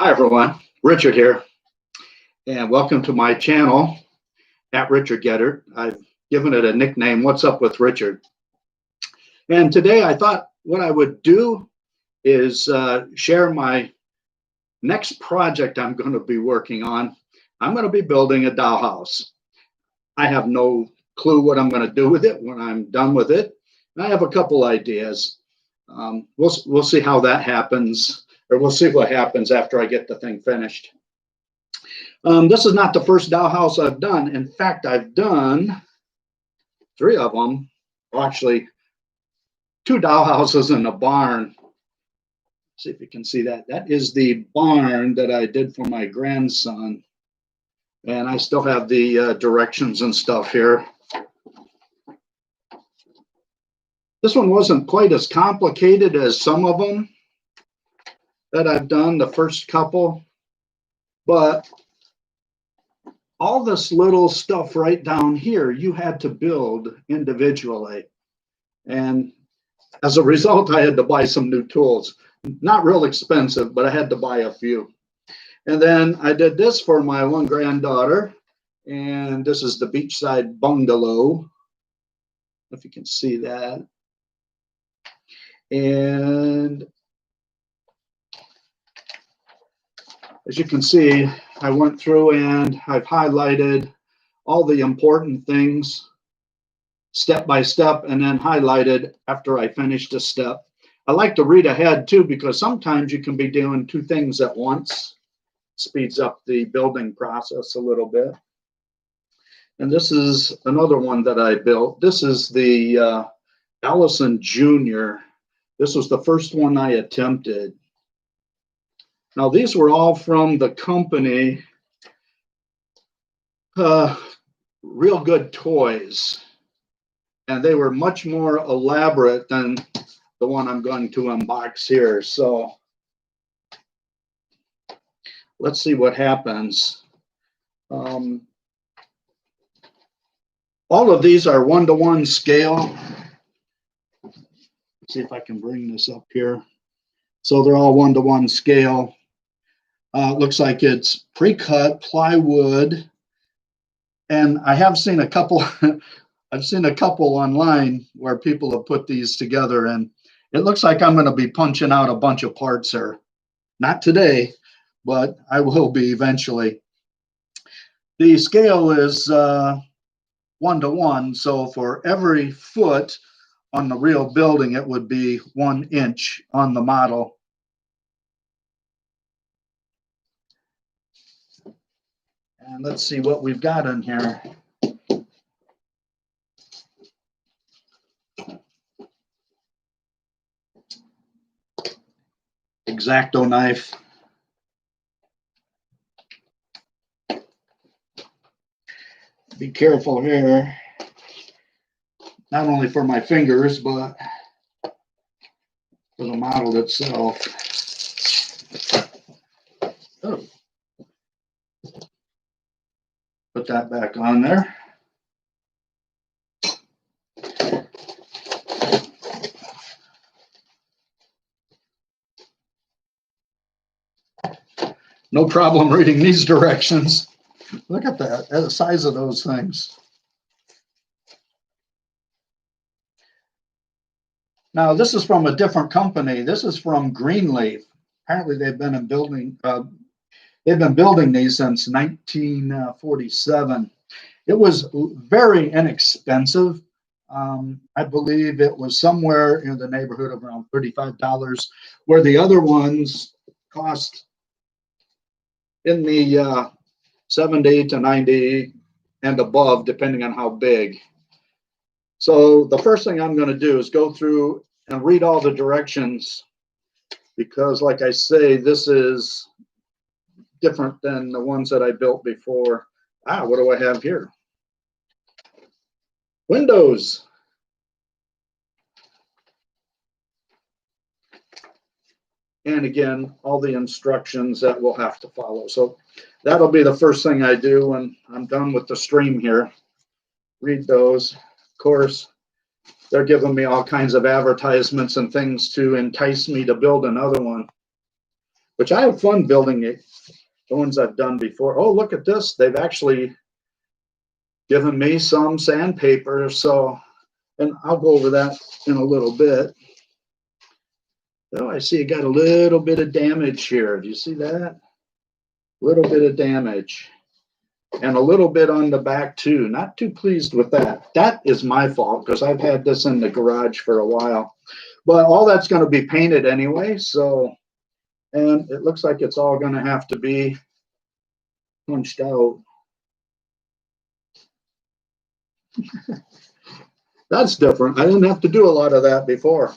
Hi everyone, Richard here, and welcome to my channel at Richard Getter. I've given it a nickname, What's Up with Richard? And today I thought what I would do is share my next project I'm going to be working on. I'm going to be building a dollhouse. I have no clue what I'm going to do with it when I'm done with it. I have a couple ideas. We'll see how that happens. Or we'll see what happens after I get the thing finished. This is not the first dollhouse I've done. In fact, I've done 3 of them. Well, actually, 2 dollhouses in a barn. See if you can see that. That is the barn that I did for my grandson. And I still have the directions and stuff here. This one wasn't quite as complicated as some of them that I've done, the first couple, but all this little stuff right down here you had to build individually, and as a result I had to buy some new tools. Not real expensive, but I had to buy a few. And then I did this for my one granddaughter, and this is the beachside bungalow, if you can see that. And as you can see, I went through and I've highlighted all the important things step by step and then highlighted after I finished a step. I like to read ahead too, because sometimes you can be doing 2 things at once. Speeds up the building process a little bit. And this is another one that I built. This is the Allison Jr. This was the first one I attempted. Now, these were all from the company Real Good Toys, and they were much more elaborate than the one I'm going to unbox here. So let's see what happens. All of these are 1-to-1 scale. Let's see if I can bring this up here. So they're all 1-to-1 scale. Looks like it's pre-cut plywood, and I have seen a couple. I've seen a couple online where people have put these together, and it looks like I'm going to be punching out a bunch of parts here. Not today, but I will be eventually. The scale is 1-to-1, so for every foot on the real building, it would be 1 inch on the model. And let's see what we've got in here. X-Acto knife. Be careful here. Not only for my fingers, but for the model itself. Oh. Put that back on there. No problem reading these directions. Look at that, the size of those things. Now, this is from a different company. This is from Greenleaf. Apparently, they've been building these since 1947. It was very inexpensive. I believe it was somewhere in the neighborhood of around $35, where the other ones cost in the 70 to 90 and above, depending on how big. So the first thing I'm going to do is go through and read all the directions, because like I say, this is different than the ones that I built before. What do I have here? Windows. And again, all the instructions that we'll have to follow. So that'll be the first thing I do when I'm done with the stream here. Read those. Of course, they're giving me all kinds of advertisements and things to entice me to build another one. which I have fun building it, the ones I've done before. Oh, look at this. They've actually given me some sandpaper. So, and I'll go over that in a little bit. Oh, I see it got a little bit of damage here. Do you see that? A little bit of damage. And a little bit on the back too. Not too pleased with that. That is my fault because I've had this in the garage for a while. But all that's going to be painted anyway. So, and it looks like it's all going to have to be punched out. That's different. I didn't have to do a lot of that before.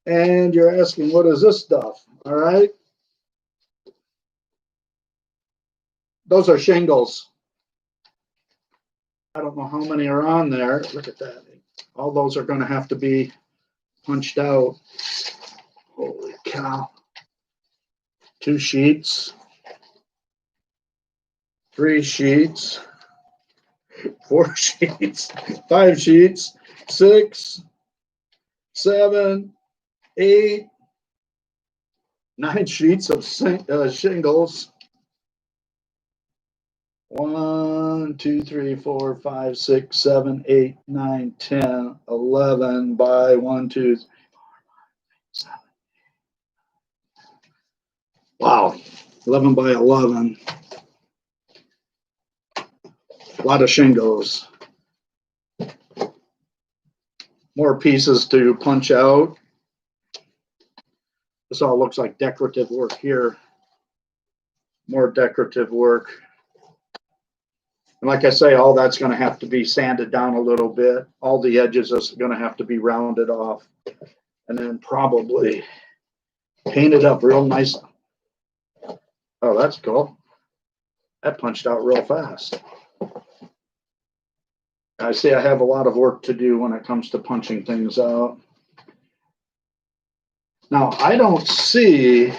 And you're asking, what is this stuff? All right. Those are shingles. I don't know how many are on there. Look at that. All those are going to have to be punched out. Holy cow. 2 sheets. 3 sheets. 4 sheets. 5 sheets. 6, 7, 8, 9 sheets of shingles. 1, 2, 3, 4, 5, 6, 7, 8, 9, 10, 11 by 1, 2, 3, 4, 5, 7. Wow, 11 by 11. A lot of shingles. More pieces to punch out. This all looks like decorative work here. More decorative work. And like I say, all that's going to have to be sanded down a little bit. All the edges are going to have to be rounded off. And then probably painted up real nice. Oh, that's cool. That punched out real fast. I see I have a lot of work to do when it comes to punching things out. Now, I don't see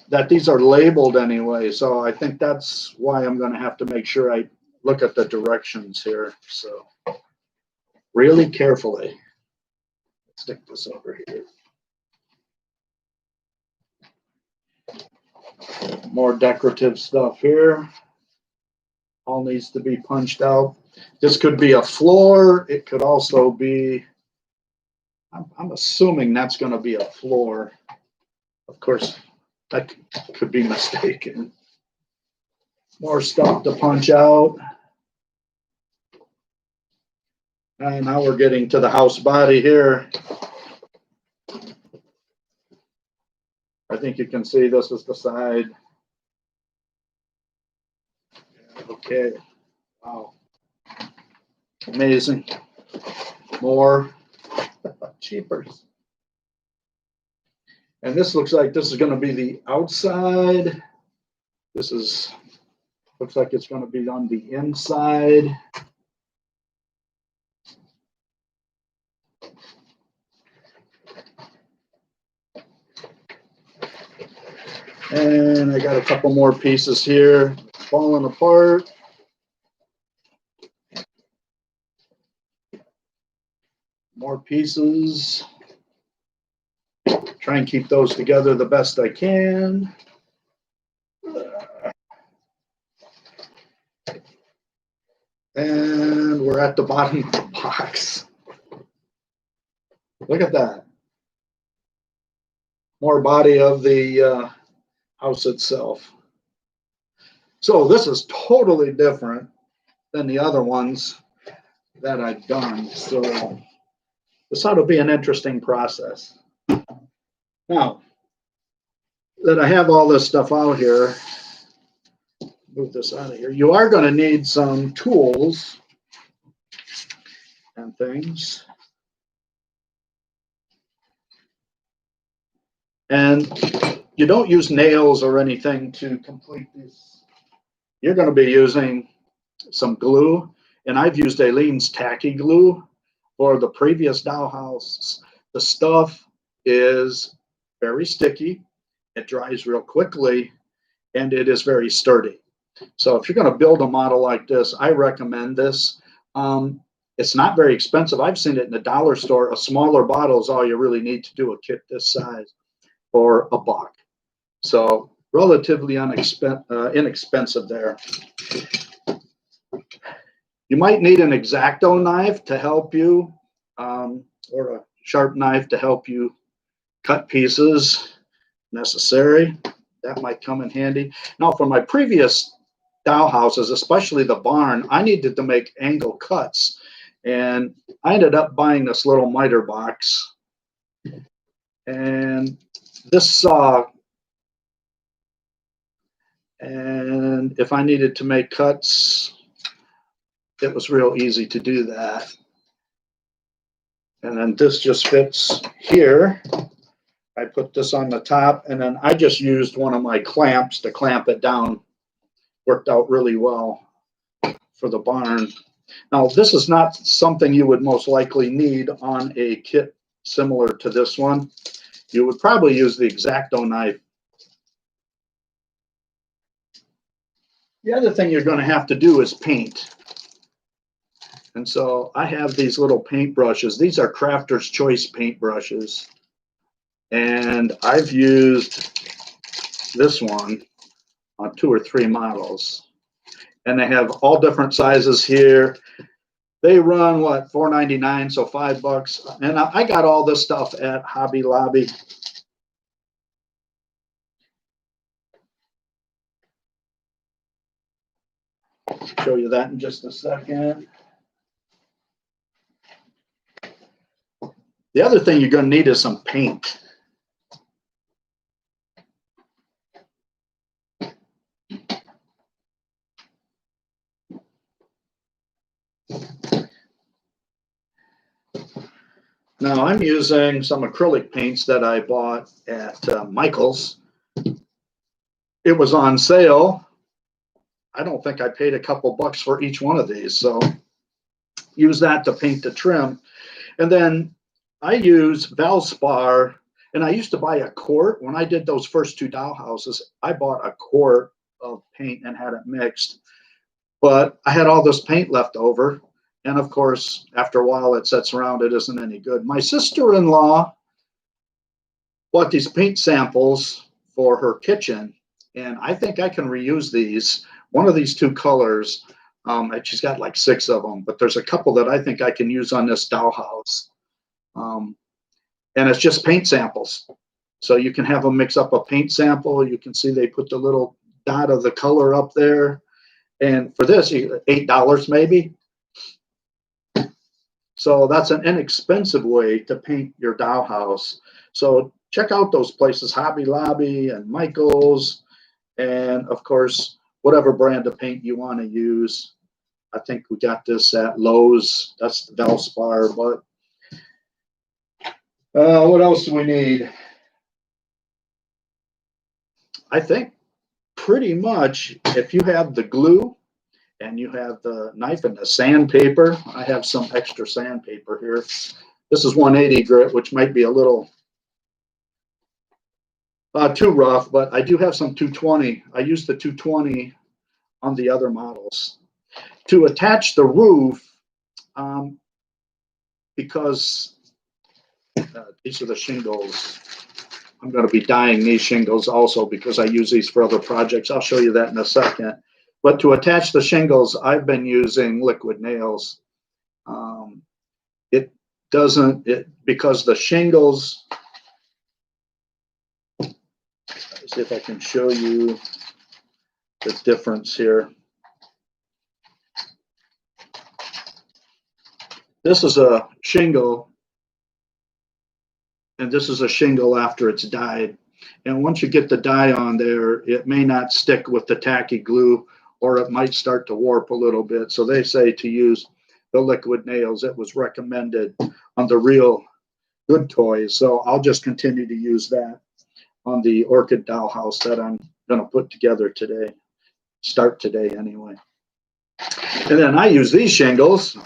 that these are labeled anyway, so I think that's why I'm going to have to make sure I look at the directions here. So really carefully. Stick this over here. More decorative stuff here. All needs to be punched out. This could be a floor. It could also be, I'm assuming that's going to be a floor. Of course, that could be mistaken. More stuff to punch out. And now we're getting to the house body here. I think you can see this is the side. Okay. Wow. Amazing. More. Cheapers. And this looks like this is going to be the outside. This is, looks like it's going to be on the inside. And I got a couple more pieces here falling apart. More pieces. Try and keep those together the best I can. And we're at the bottom of the box. Look at that. More body of the house itself. So this is totally different than the other ones that I've done. So this ought to be an interesting process. Now that I have all this stuff out here, move this out of here. You are going to need some tools and things. And you don't use nails or anything to complete this. You're going to be using some glue, and I've used Aileen's tacky glue for the previous dollhouse. The stuff is very sticky. It dries real quickly, and it is very sturdy. So if you're going to build a model like this, I recommend this. It's not very expensive. I've seen it in the dollar store. A smaller bottle is all you really need to do a kit this size. for $1. So relatively inexpensive there. You might need an X-Acto knife to help you, or a sharp knife to help you cut pieces necessary. That might come in handy. Now, for my previous dollhouses, especially the barn, I needed to make angle cuts, and I ended up buying this little miter box. And this saw, and if I needed to make cuts, it was real easy to do that. And then this just fits here. I put this on the top, and then I just used one of my clamps to clamp it down. Worked out really well for the barn. Now, this is not something you would most likely need on a kit similar to this one. You would probably use the X-Acto knife. The other thing you're going to have to do is paint. And so I have these little paint brushes. These are Crafter's Choice paint brushes. And I've used this one on 2 or 3 models. And they have all different sizes here. They run, what, $4.99, so $5. And I got all this stuff at Hobby Lobby. I'll show you that in just a second. The other thing you're going to need is some paint. Now I'm using some acrylic paints that I bought at Michael's. It was on sale. I don't think I paid a couple bucks for each one of these. So use that to paint the trim. And then I use Valspar, and I used to buy a quart. When I did those first 2 dollhouses, I bought a quart of paint and had it mixed. But I had all this paint left over. And of course, after a while, it sits around. It isn't any good. My sister-in-law bought these paint samples for her kitchen, and I think I can reuse these. One of these 2 colors, she's got like 6 of them, but there's a couple that I think I can use on this dollhouse. And it's just paint samples. So you can have them mix up a paint sample. You can see they put the little dot of the color up there. And for this, $8 maybe. So that's an inexpensive way to paint your dollhouse. So check out those places, Hobby Lobby and Michael's, and of course, whatever brand of paint you want to use. I think we got this at Lowe's. That's the Valspar. But what else do we need? I think pretty much if you have the glue and you have the knife and the sandpaper. I have some extra sandpaper here. This is 180 grit, which might be a little too rough, but I do have some 220. I used the 220 on the other models. To attach the roof, because these are the shingles. I'm going to be dyeing these shingles also because I use these for other projects. I'll show you that in a second. But to attach the shingles, I've been using liquid nails. It doesn't, because the shingles, let's see if I can show you the difference here. This is a shingle, and this is a shingle after it's dyed. And once you get the dye on there, it may not stick with the tacky glue, or it might start to warp a little bit. So they say to use the liquid nails. It was recommended on the Real Good Toys. So I'll just continue to use that on the Orchid Dollhouse that I'm going to put together today. Start today anyway. And then I use these shingles.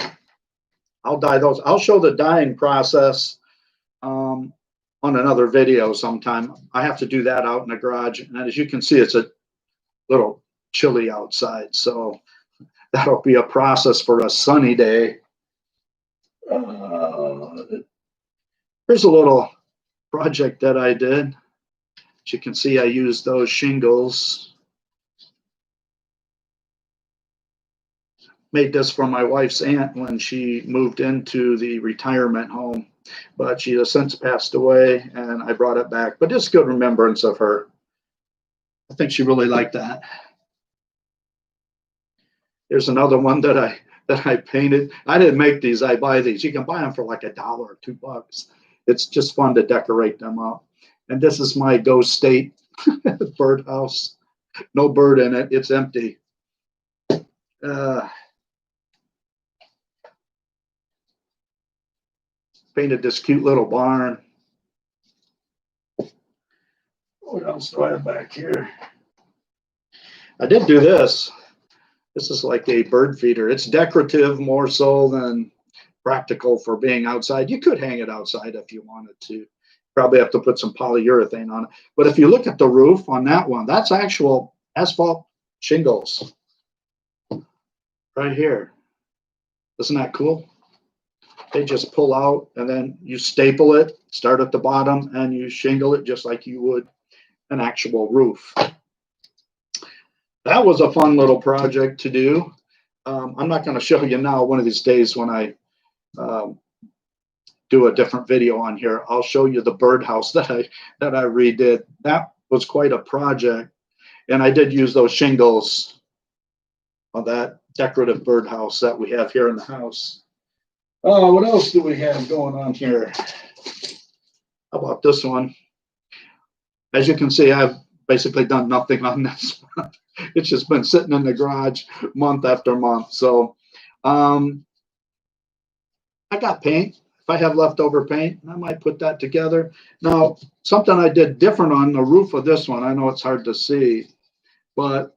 I'll dye those. I'll show the dyeing process on another video sometime. I have to do that out in the garage. And as you can see, it's a little chilly outside. So that'll be a process for a sunny day. Here's a little project that I did. As you can see, I used those shingles. Made this for my wife's aunt when she moved into the retirement home, but she has since passed away, and I brought it back. But it's good remembrance of her. I think she really liked that. Here's another one that I painted. I didn't make these. I buy these. You can buy them for like $1 or $2. It's just fun to decorate them up. And this is my Ghost State birdhouse. No bird in it. It's empty. Painted this cute little barn. What else do I have back here? I did do this. This is like a bird feeder. It's decorative more so than practical for being outside. You could hang it outside if you wanted to. Probably have to put some polyurethane on it. But if you look at the roof on that one, that's actual asphalt shingles right here. Isn't that cool? They just pull out, and then you staple it, start at the bottom, and you shingle it just like you would an actual roof. That was a fun little project to do. I'm not going to show you now. One of these days when I do a different video on here, I'll show you the birdhouse that I redid. That was quite a project, and I did use those shingles on that decorative birdhouse that we have here in the house. Oh, what else do we have going on here? How about this one? As you can see, I've basically done nothing on this one. It's just been sitting in the garage month after month. So I got paint. If I have leftover paint, I might put that together. Now, something I did different on the roof of this one, I know it's hard to see, but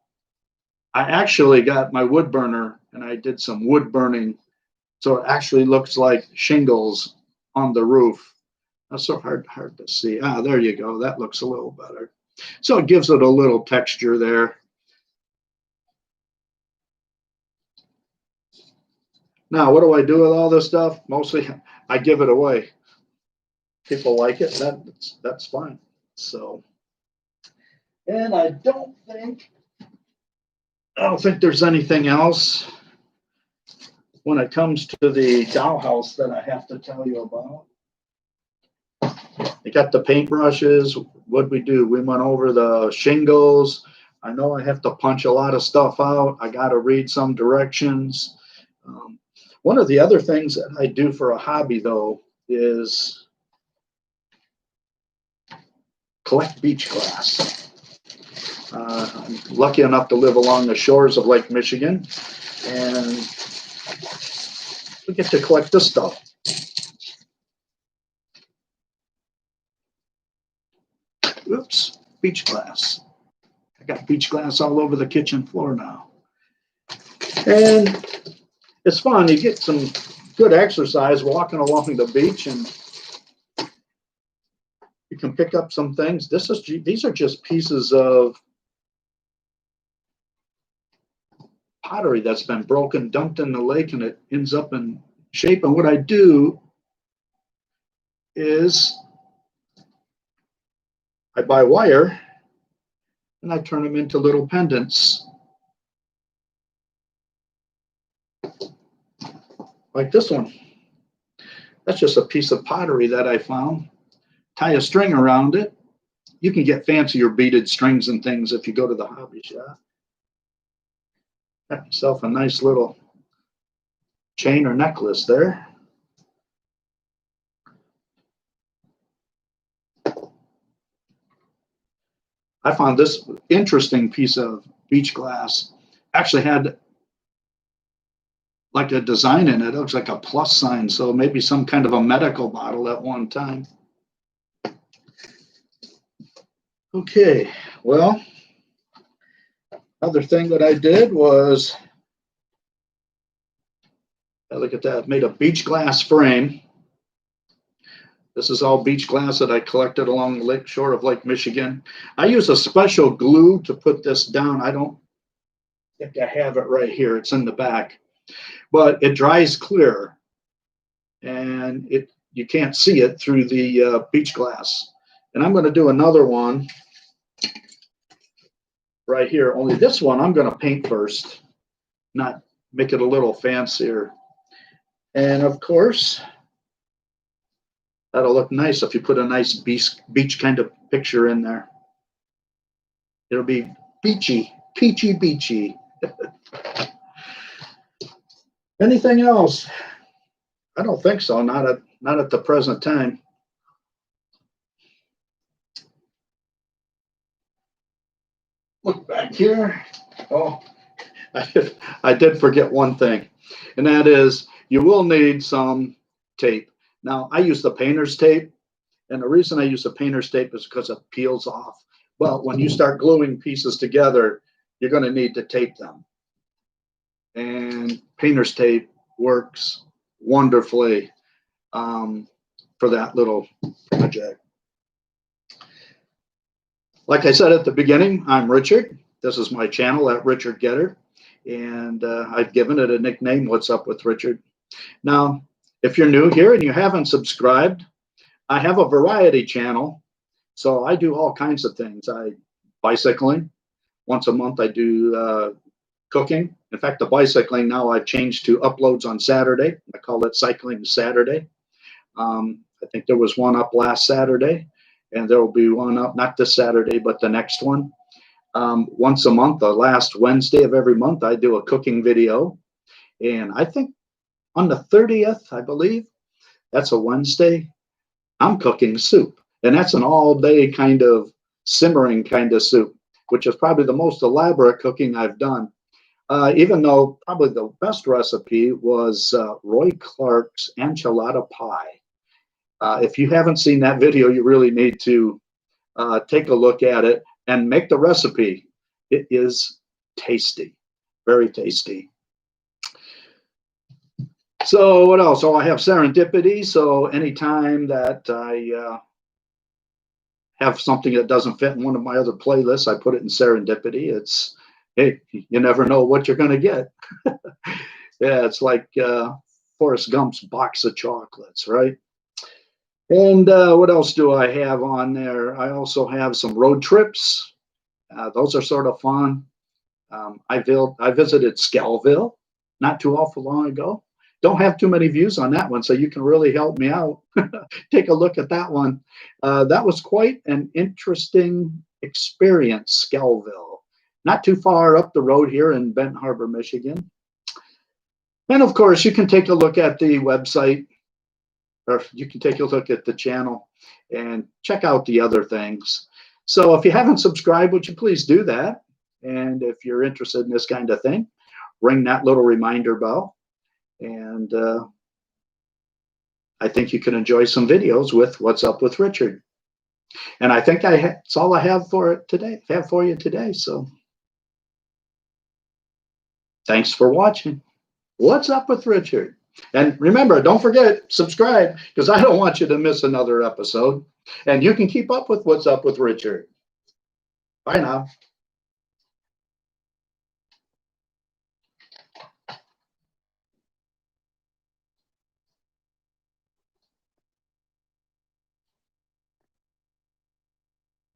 I actually got my wood burner and I did some wood burning. So it actually looks like shingles on the roof. That's so hard to see. Ah, there you go. That looks a little better. So it gives it a little texture there. Now, what do I do with all this stuff? Mostly I give it away. People like it, that's fine. So, and I don't think there's anything else when it comes to the dollhouse that I have to tell you about. I got the paintbrushes. What'd we do? We went over the shingles. I know I have to punch a lot of stuff out. I got to read some directions. One of the other things that I do for a hobby, though, is collect beach glass. I'm lucky enough to live along the shores of Lake Michigan, and we get to collect this stuff. Oops, beach glass. I got beach glass all over the kitchen floor now. And it's fun. You get some good exercise walking along the beach, and you can pick up some things. These are just pieces of pottery that's been broken, dumped in the lake, and it ends up in shape. And what I do is I buy wire and I turn them into little pendants. Like this one. That's just a piece of pottery that I found. Tie a string around it. You can get fancier beaded strings and things if you go to the hobby shop. Got yourself a nice little chain or necklace there. I found this interesting piece of beach glass. Actually had like a design in it. It looks like a plus sign, so maybe some kind of a medical bottle at one time. Okay, well, another thing that I did was, look at that, made a beach glass frame. This is all beach glass that I collected along the lake shore of Lake Michigan. I use a special glue to put this down. I don't think I have it right here. It's in the back. But it dries clear, and you can't see it through the beach glass. And I'm going to do another one right here. Only this one I'm going to paint first, not make it a little fancier. And of course, that'll look nice if you put a nice beach kind of picture in there. It'll be beachy, peachy beachy. Anything else? I don't think so. Not at the present time. Look back here. Oh, I did forget one thing, and that is you will need some tape. Now, I use the painter's tape, and the reason I use the painter's tape is because it peels off. But when you start gluing pieces together, you're going to need to tape them. And painter's tape works wonderfully for that little project. Like I said at the beginning, I'm Richard. This is my channel at Richard Getter, and I've given it a nickname, What's Up with Richard. Now, if you're new here and you haven't subscribed, I have a variety channel, so I do all kinds of things. Bicycling. Once a month I do cooking. In fact, the bicycling now I've changed to uploads on Saturday. I call it Cycling Saturday. I think there was one up last Saturday, and there will be one up not this Saturday, but the next one. Once a month, the last Wednesday of every month, I do a cooking video. And I think on the 30th, I believe, that's a Wednesday, I'm cooking soup. And that's an all-day kind of simmering kind of soup, which is probably the most elaborate cooking I've done. Even though probably the best recipe was Roy Clark's enchilada pie. If you haven't seen that video, you really need to take a look at it and make the recipe. It is tasty, very tasty. So what else? Oh, I have serendipity. So anytime that I have something that doesn't fit in one of my other playlists, I put it in serendipity. It's, hey, you never know what you're going to get. Yeah, it's like Forrest Gump's box of chocolates, right? And what else do I have on there? I also have some road trips. Those are sort of fun. I visited Scalville not too awful long ago. Don't have too many views on that one, so you can really help me out. Take a look at that one. That was quite an interesting experience, Scalville. Not too far up the road here in Benton Harbor, Michigan. And of course, you can take a look at the website, or you can take a look at the channel and check out the other things. So if you haven't subscribed, would you please do that? And if you're interested in this kind of thing, ring that little reminder bell. And I think you can enjoy some videos with What's Up with Richard. And I think that's all I have for it today. For you today. So thanks for watching. What's Up with Richard? And remember, don't forget, subscribe, because I don't want you to miss another episode. And you can keep up with What's Up with Richard. Bye now.